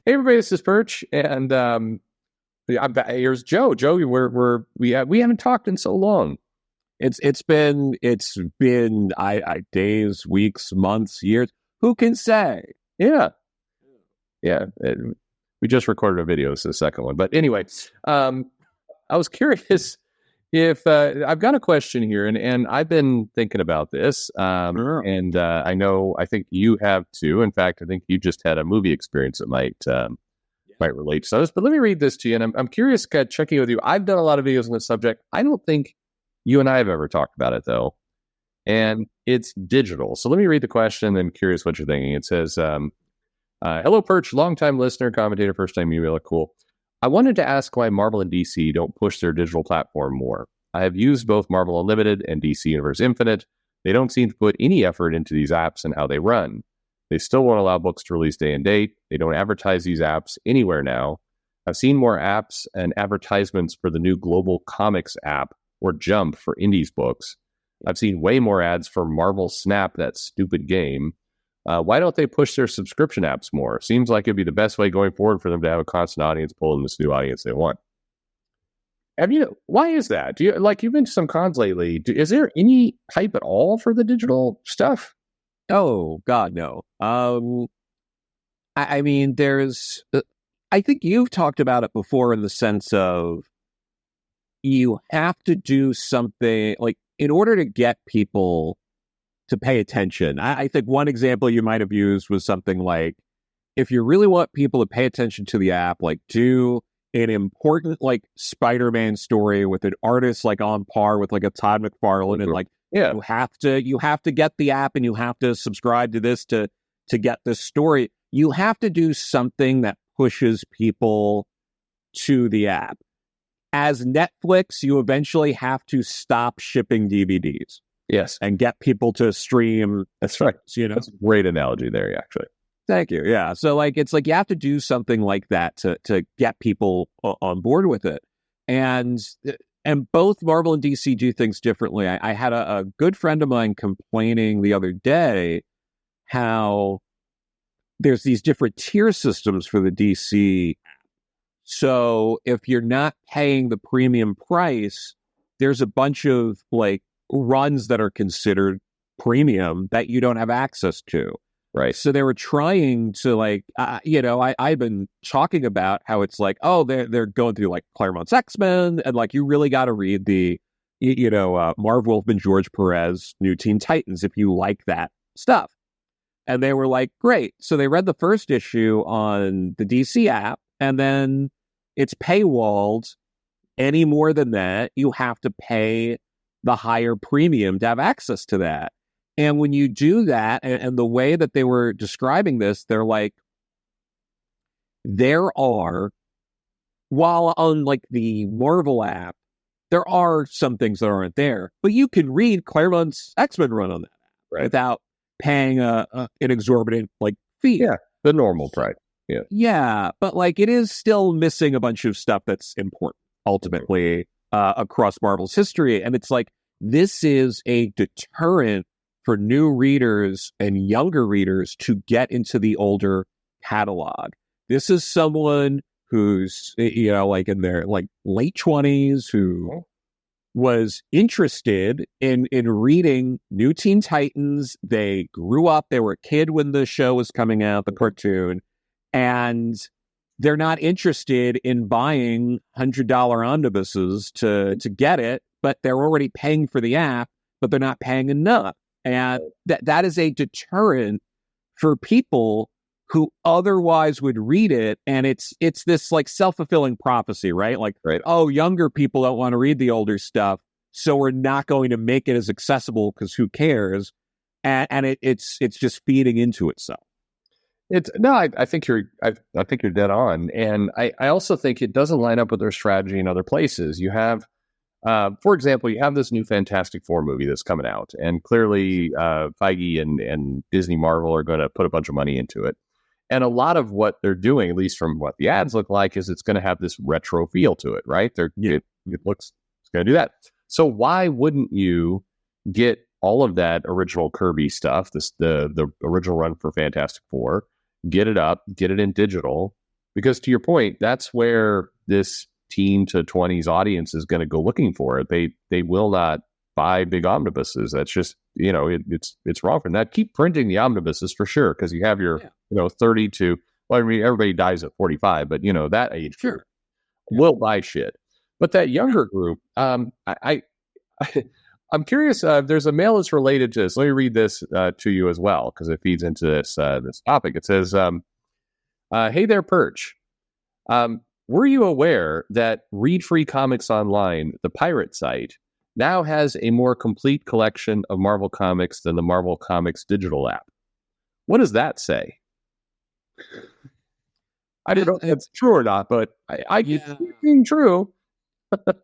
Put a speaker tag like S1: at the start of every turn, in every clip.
S1: Hey everybody, this is Perch, and here's Joe. Joe, we haven't talked in so long.
S2: It's been I days, weeks, months, years. Who can say?
S1: Yeah, yeah. We just recorded a video. It's the second one, but anyway, I was curious if I've got a question here, and I've been thinking about this,
S2: Sure.
S1: and I think you have too. In fact, I think you just had a movie experience that might relate to this. But let me read this to you, and I'm curious, checking with you. I've done a lot of videos on this subject. I don't think you and I have ever talked about it though, and it's digital. So let me read the question, and curious what you're thinking. It says, "Hello, Perch, longtime listener, commentator, first time email. Cool. I wanted to ask why Marvel and DC don't push their digital platform more. I have used both Marvel Unlimited and DC Universe Infinite. They don't seem to put any effort into these apps and how they run. They still won't allow books to release day and date. They don't advertise these apps anywhere now. I've seen more apps and advertisements for the new Global Comics app or Jump for indies books. I've seen way more ads for Marvel Snap, that stupid game. Why don't they push their subscription apps more? Seems like it'd be the best way going forward for them to have a constant audience pull in this new audience they want." Why is that? You've been to some cons lately? Is there any hype at all for the digital stuff?
S2: Oh God, no. I mean, there's. I think you've talked about it before in the sense of you have to do something like in order to get people to pay attention. I think one example you might have used was something like, if you really want people to pay attention to the app, like do an important like Spider-Man story with an artist like on par with like a Todd McFarlane, and like
S1: Yeah.
S2: you have to get the app and you have to subscribe to this to get this story. You have to do something that pushes people to the app. As Netflix, you eventually have to stop shipping DVDs
S1: Yes.
S2: and get people to stream.
S1: That's right. That's a great analogy there, actually.
S2: Thank you. Yeah. So like, it's like you have to do something like that to get people on board with it. And both Marvel and DC do things differently. I had a good friend of mine complaining the other day how there's these different tier systems for the DC. So if you're not paying the premium price, there's a bunch of like runs that are considered premium that you don't have access to.
S1: Right.
S2: So they were trying to like, I've been talking about how it's like, oh, they're going through like Claremont's X-Men, and like you really got to read the, Marv Wolfman, George Perez, New Teen Titans if you like that stuff. And they were like, great. So they read the first issue on the DC app, and then it's paywalled. Any more than that, you have to pay the higher premium to have access to that. And when you do that, and the way that they were describing this, they're like, while on like the Marvel app, there are some things that aren't there, but you can read Claremont's X-Men run on that app without paying an exorbitant like fee.
S1: Yeah, the normal price. Yeah.
S2: Yeah, but like it is still missing a bunch of stuff that's important ultimately across Marvel's history. And it's like, this is a deterrent for new readers and younger readers to get into the older catalog. This is someone who's, like in their like late 20s who was interested in reading New Teen Titans. They grew up, they were a kid when the show was coming out, the cartoon, and they're not interested in buying $100 omnibuses to get it, but they're already paying for the app, but they're not paying enough. And that is a deterrent for people who otherwise would read it. And it's this like self-fulfilling prophecy, right? Like,
S1: right.
S2: Oh, younger people don't want to read the older stuff, so we're not going to make it as accessible because who cares? And it's just feeding into itself.
S1: I think you're dead on. And I also think it doesn't line up with their strategy in other places. You have, for example, you have this new Fantastic Four movie that's coming out, and clearly Feige and Disney Marvel are going to put a bunch of money into it. And a lot of what they're doing, at least from what the ads look like, is it's going to have this retro feel to it, right? It's going to do that. So why wouldn't you get all of that original Kirby stuff, the original run for Fantastic Four, get it up, get it in digital, Because to your point, that's where this teen to 20s audience is going to go looking for it. They will not buy big omnibuses. That's just, it's wrong for them. That keep printing the omnibuses for sure, because you have your 30 to, well, I mean, everybody dies at 45, but that age group will buy shit. But that younger group, I'm curious. There's a mail that's related to this. Let me read this to you as well, because it feeds into this topic. It says, "Hey there, Perch. Were you aware that Read Free Comics Online, the pirate site, now has a more complete collection of Marvel comics than the Marvel Comics digital app?" What does that say? I don't know if it's true or not, but I guess it's being true.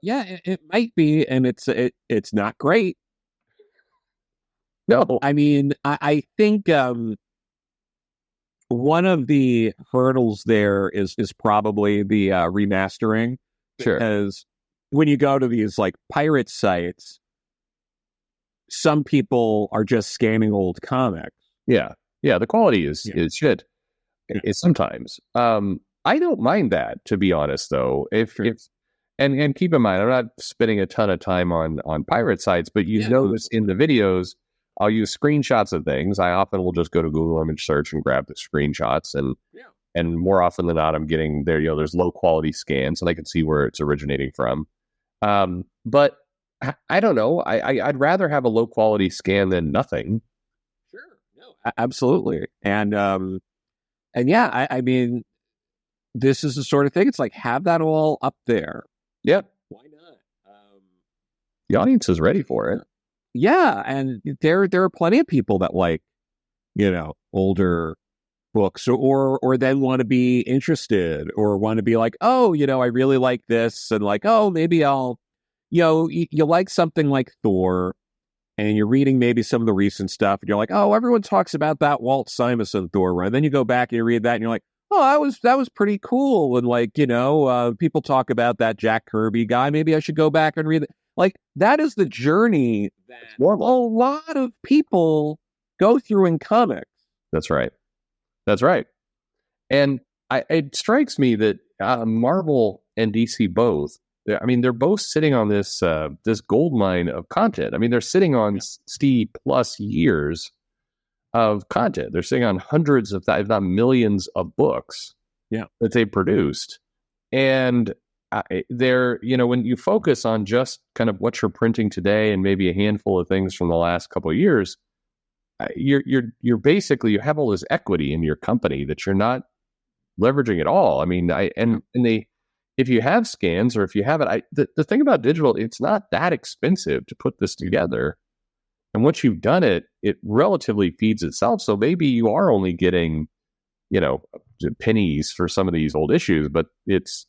S2: Yeah, it might be, and it's not great.
S1: No,
S2: I mean, I think one of the hurdles there is probably the remastering.
S1: Sure.
S2: Because when you go to these like pirate sites, some people are just scanning old comics.
S1: Yeah. The quality is shit. It's sometimes. I don't mind that, to be honest, though. If and keep in mind, I'm not spending a ton of time on pirate sites, but you notice in the videos, I'll use screenshots of things. I often will just go to Google image search and grab the screenshots, and more often than not, I'm getting there. There's low quality scans, and I can see where it's originating from. But I don't know. I'd rather have a low quality scan than nothing.
S2: Sure, no, absolutely, and yeah, I mean, this is the sort of thing. It's like, have that all up there.
S1: Yep.
S2: Why not?
S1: The audience is ready for it.
S2: Yeah, and there are plenty of people that like, older books, or then want to be interested, or want to be like, oh, I really like this, and like, oh, maybe I'll, you like something like Thor, and you're reading maybe some of the recent stuff, and you're like, oh, everyone talks about that Walt Simonson Thor run. Then you go back and you read that, and you're like, oh, that was pretty cool. And like, people talk about that Jack Kirby guy. Maybe I should go back and read it. Like, that is the journey that a lot of people go through in comics.
S1: That's right. And it strikes me that Marvel and DC both, I mean, they're both sitting on this gold mine of content. I mean, they're sitting on 60 plus years of content. They're sitting on hundreds of, if not millions of books that they produced. And they're, when you focus on just kind of what you're printing today and maybe a handful of things from the last couple of years, you're basically, you have all this equity in your company that you're not leveraging at all. I mean, if you have scans, or if you have it, the thing about digital, it's not that expensive to put this together. And once you've done it, it relatively feeds itself. So maybe you are only getting, pennies for some of these old issues, but it's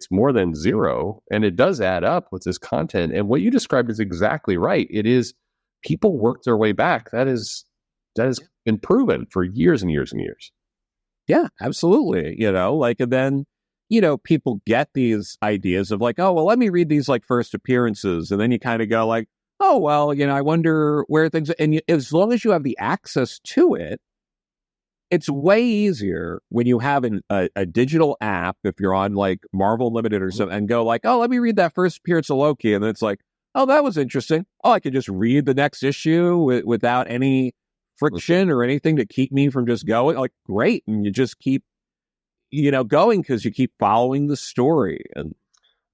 S1: more than zero. And it does add up with this content. And what you described is exactly right. It is, people work their way back. That has been proven for years and years and years.
S2: Yeah, absolutely. And then, people get these ideas of like, oh, well, let me read these like first appearances. And then you kind of go like, oh, well, I wonder where things, and as long as you have the access to it, it's way easier when you have a digital app, if you're on like Marvel Limited or something, and go like, oh, let me read that first appearance of Loki. And then it's like, oh, that was interesting. Oh, I can just read the next issue without any friction or anything to keep me from just going. Like, great. And you just keep, going because you keep following the story. And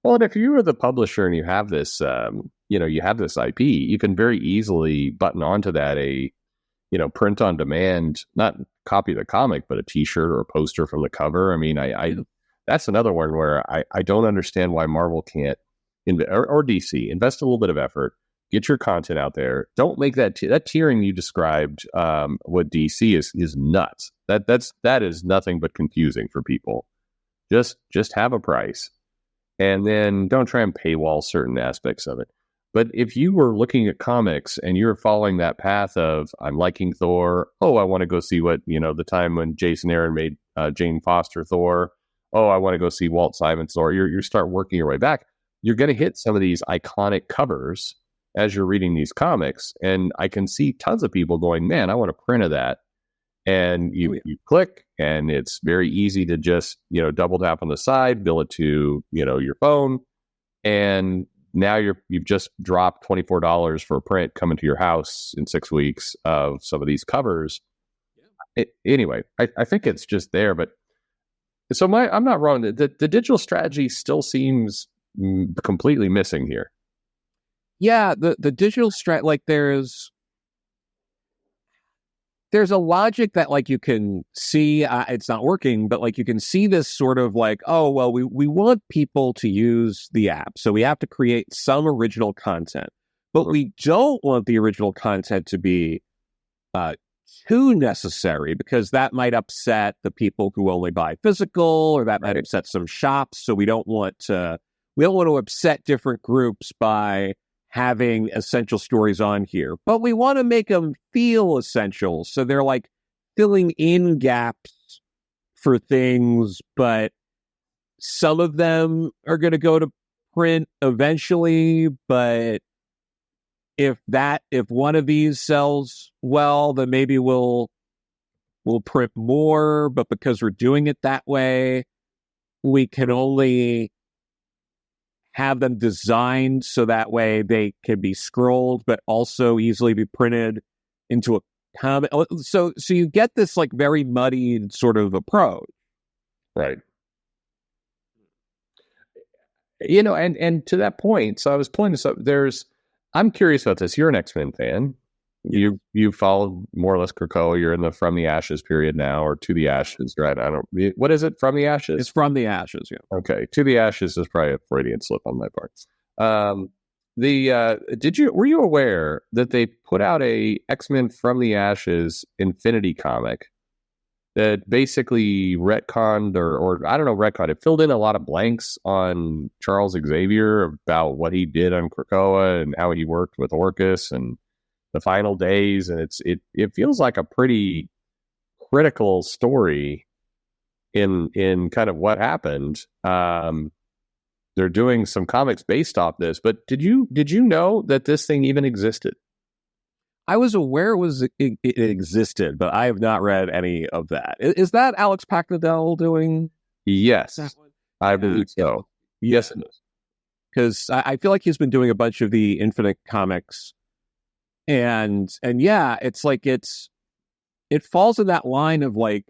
S1: well, and if you are the publisher and you have this, you have this IP, you can very easily button onto that print on demand, not copy the comic, but a T-shirt or a poster from the cover. I mean, I that's another one where I don't understand why Marvel can't, or DC, invest a little bit of effort, get your content out there. Don't make that tiering you described. What DC is nuts. That is nothing but confusing for people. Just have a price, and then don't try and paywall certain aspects of it. But if you were looking at comics and you're following that path of, I'm liking Thor, oh, I want to go see what, the time when Jason Aaron made Jane Foster Thor, oh, I want to go see Walt Simonson Thor, you start working your way back, you're going to hit some of these iconic covers as you're reading these comics. And I can see tons of people going, man, I want a print of that. and you click, and it's very easy to just double tap on the side, bill it to your phone, and now you've just dropped $24 for a print coming to your house in 6 weeks of some of these covers. Anyway, I think it's just there, but so I'm not wrong. The digital strategy still seems completely missing here.
S2: Yeah, the digital like there's a logic that like you can see it's not working, but like you can see this sort of like, oh, well, we want people to use the app, so we have to create some original content, but we don't want the original content to be too necessary, because that might upset the people who only buy physical, or that might upset some shops. So we don't want to upset different groups by having essential stories on here, but we want to make them feel essential. So they're like filling in gaps for things, but some of them are going to go to print eventually. But if one of these sells well, then maybe we'll print more. But because we're doing it that way, we can only have them designed so that way they can be scrolled, but also easily be printed into a comic. So you get this like very muddied sort of approach.
S1: Right. And to that point, so I was pulling this up. I'm curious about this. You're an X-Men fan. Yeah. You followed more or less Krakoa. You're in the From the Ashes period now, or To the Ashes, right? What is it? From the Ashes?
S2: It's From the Ashes, yeah.
S1: Okay. To the Ashes is probably a Freudian slip on my part. Were you aware that they put out a X-Men From the Ashes Infinity comic that basically retconned, or I don't know, retconned. It filled in a lot of blanks on Charles Xavier about what he did on Krakoa and how he worked with Orcus and the final days, and it feels like a pretty critical story in kind of what happened. They're doing some comics based off this, but did you know that this thing even existed?
S2: I was aware it existed, but I have not read any of that. Is that Alex Packnadell doing?
S1: Yes, I believe so. Yes, it is.
S2: Because I feel like he's been doing a bunch of the Infinite comics. And yeah, it's like it falls in that line of like,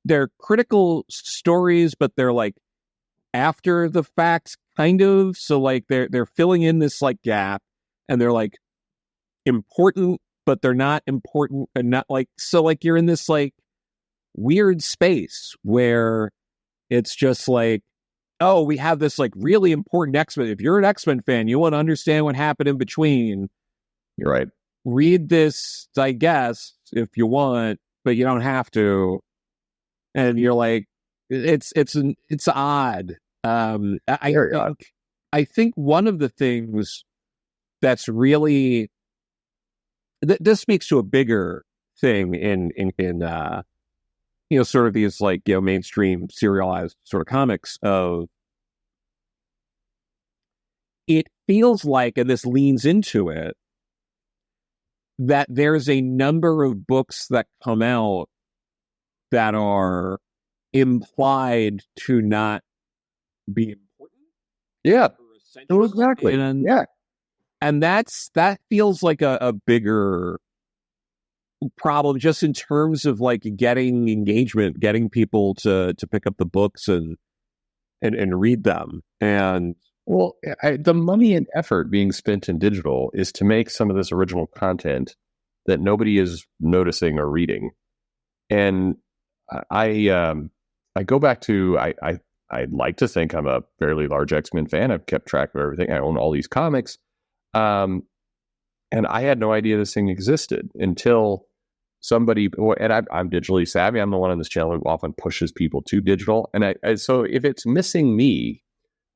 S2: they're critical stories, but they're like after the fact kind of. So like they're filling in this like gap, and they're like important, but they're not important, and not like, so like you're in this like weird space where it's just like, oh, we have this like really important X-Men. If you're an X-Men fan, you want to understand what happened in between.
S1: You're right.
S2: Read this, I guess, if you want, but you don't have to. And you're like, it's odd. I think one of the things that's really this speaks to a bigger thing in sort of these like mainstream serialized sort of comics of. It feels like, and this leans into it, that there's a number of books that come out that are implied to not be important.
S1: Yeah, exactly.
S2: And that feels like a bigger problem, just in terms of like getting engagement, getting people to pick up the books and read them. And
S1: well, the money and effort being spent in digital is to make some of this original content that nobody is noticing or reading. And I go back to, I'd like to think I'm a fairly large X-Men fan. I've kept track of everything. I own all these comics. And I had no idea this thing existed until somebody, and I'm digitally savvy. I'm the one on this channel who often pushes people to digital. And so if it's missing me,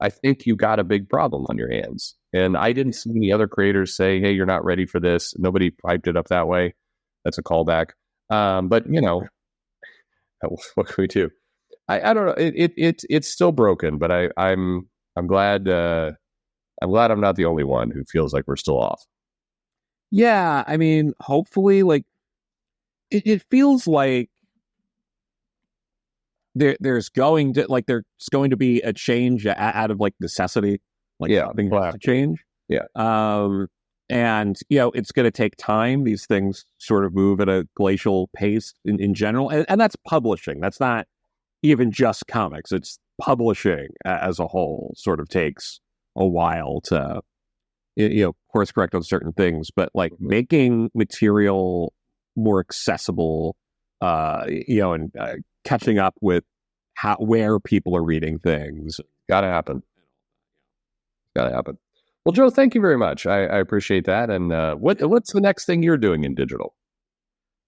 S1: I think you got a big problem on your hands. And I didn't see any other creators say, hey, you're not ready for this. Nobody piped it up that way. That's a callback. But what can we do? I don't know. It's still broken, but I'm glad I'm not the only one who feels like we're still off.
S2: Yeah, I mean, hopefully, like it feels like there's going to be a change out of like necessity, like something has to change.
S1: Yeah.
S2: And it's going to take time. These things sort of move at a glacial pace in general, and that's publishing. That's not even just comics. It's publishing as a whole. Sort of takes a while to course correct on certain things, but like making material more accessible, and catching up with where people are reading things.
S1: Gotta happen. Well, Joe, thank you very much. I appreciate that. And what's the next thing you're doing in digital?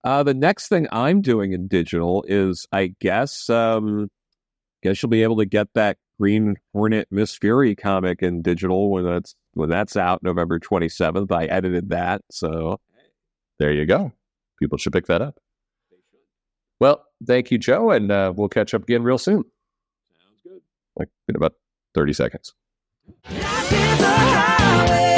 S2: The next thing I'm doing in digital is, I guess you'll be able to get that Green Hornet Miss Fury comic in digital when that's out November 27th. I edited that, so
S1: there you go. People should pick that up. Well, thank you, Joe, and we'll catch up again real soon.
S2: Sounds good.
S1: Like in about 30 seconds.
S3: Life is a highway.